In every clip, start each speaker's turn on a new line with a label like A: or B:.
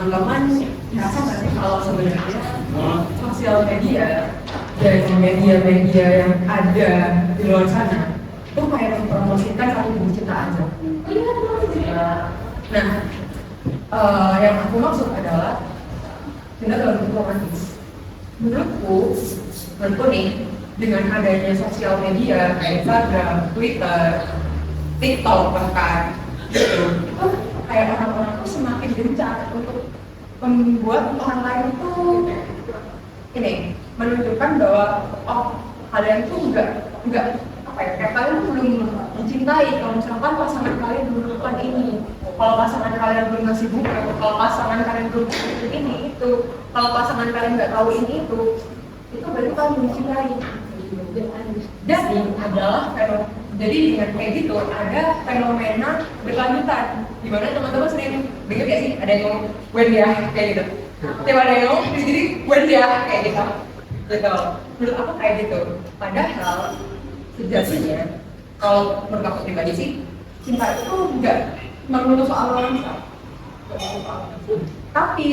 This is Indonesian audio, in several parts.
A: teman-teman merasa nggak sih kalau sebenarnya sosial media dan media-media yang ada di luar sana itu kayak mempromosikan satu buku cinta aja. Nah, yang aku maksud adalah cinta dalam bentuk romantis. Menurutku nih, dengan adanya sosial media kayak Instagram, Twitter, TikTok bahkan gitu, itu kayak orang-orang tuh semakin gencar untuk membuat orang lain itu ini menunjukkan bahwa kalian tuh enggak apa ya, kayak kalian tuh belum mencintai kalau misalkan pasangan kalian belum melakukan ini, kalau pasangan kalian belum ngasih bunga, kalau pasangan kalian belum ini itu, kalau pasangan kalian nggak tahu ini itu berarti kalian belum mencintai. Dan adalah jadi dengan kayak gitu ada fenomena berlanjutan di mana teman-teman sering dengar gak sih ada yang ngomong when dia kayak gitu, tiap ada yang ngomong jadi when dia kayak gitu. Menurut aku kayak gitu, padahal sejatinya kalau menurut aku pribadi sih cinta itu enggak melulu soal romansa. Tapi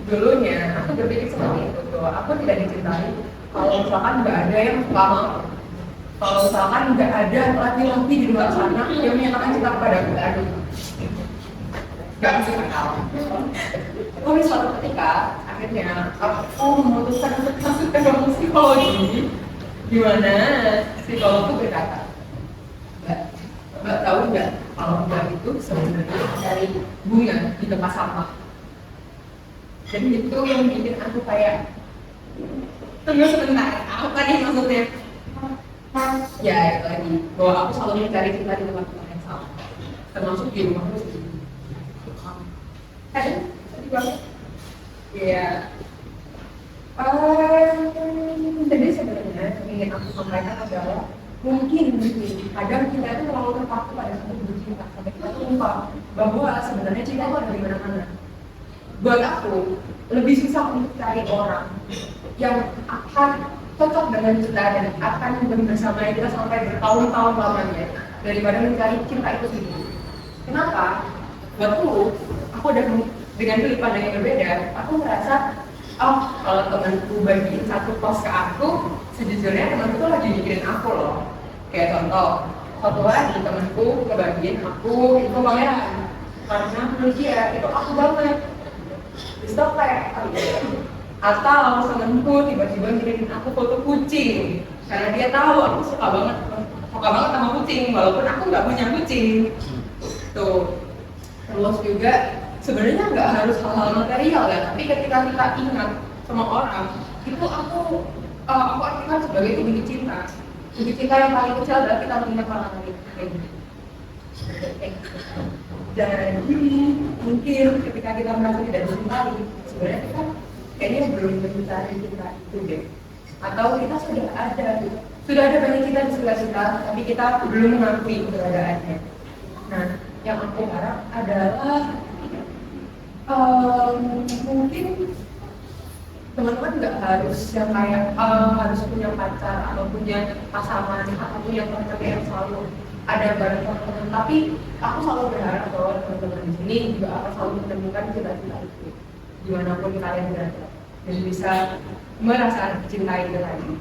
A: dulunya aku berpikir seperti itu, bahwa aku tidak dicintai kalau misalkan nggak ada yang suka mau, kalau misalkan nggak ada laki-laki di luar sana yang menyatakan cinta kepada aku, nggak bisa kenal. Tapi suatu ketika akhirnya aku memutuskan untuk masuk ke ruang psikologi, di mana psikolog itu berkata, Mbak tahu nggak kalau Mbak itu sebenarnya dari bunga di tempat sampah. Jadi itu yang bikin aku kayak tunggu sebentar, apa nih maksudnya? Ya itu lagi, bahwa aku selalu mencari cinta di tempat-tempat yang salah, termasuk di rumahku sendiri. Sedih banget. Ya. Jadi sebenarnya yang ingin aku sampaikan adalah mungkin kadang kita itu terlalu terpaku pada satu bentuk cinta sampai kita lupa bahwa sebenarnya cinta itu ada di mana-mana. Buat aku lebih susah untuk cari orang yang akan cocok dengan kita dan akan bersama kita sampai bertahun-tahun lamanya daripada mencari cinta itu sendiri. Kenapa? Buatku, aku udah dengan sudut pandang yang berbeda. Aku merasa, kalau temanku bagiin satu post ke aku, sejujurnya temanku tuh lagi mikirin aku loh. Kayak contoh, suatu hari temanku ngebagiin aku info pangeran, karena menurut dia itu aku banget. Stop kayak atau temenku tiba-tiba ngirimin aku foto kucing karena dia tahu aku suka banget sama kucing walaupun aku nggak punya kucing tuh. Terus juga sebenarnya nggak harus hal-hal material ya, tapi ketika kita ingat sama orang itu aku artikan sebagai bukti cinta yang paling kecil adalah kita mengingat orang lain. Dan mungkin ketika kita merasa tidak dicintai, sebenarnya kita kayaknya belum mencari cinta itu deh. Atau kita sudah ada banyak cinta di sekitar kita, tapi kita belum mengakui keberadaannya. Nah, yang aku harap adalah mungkin teman-teman nggak harus yang kayak harus punya pacar atau punya pasangan atau punya partner yang selalu ada bareng teman-teman, tapi aku selalu berharap bahwa teman-teman di sini juga akan selalu menemukan cita-cita itu dimanapun kalian berada dan bisa merasa dicintai lagi.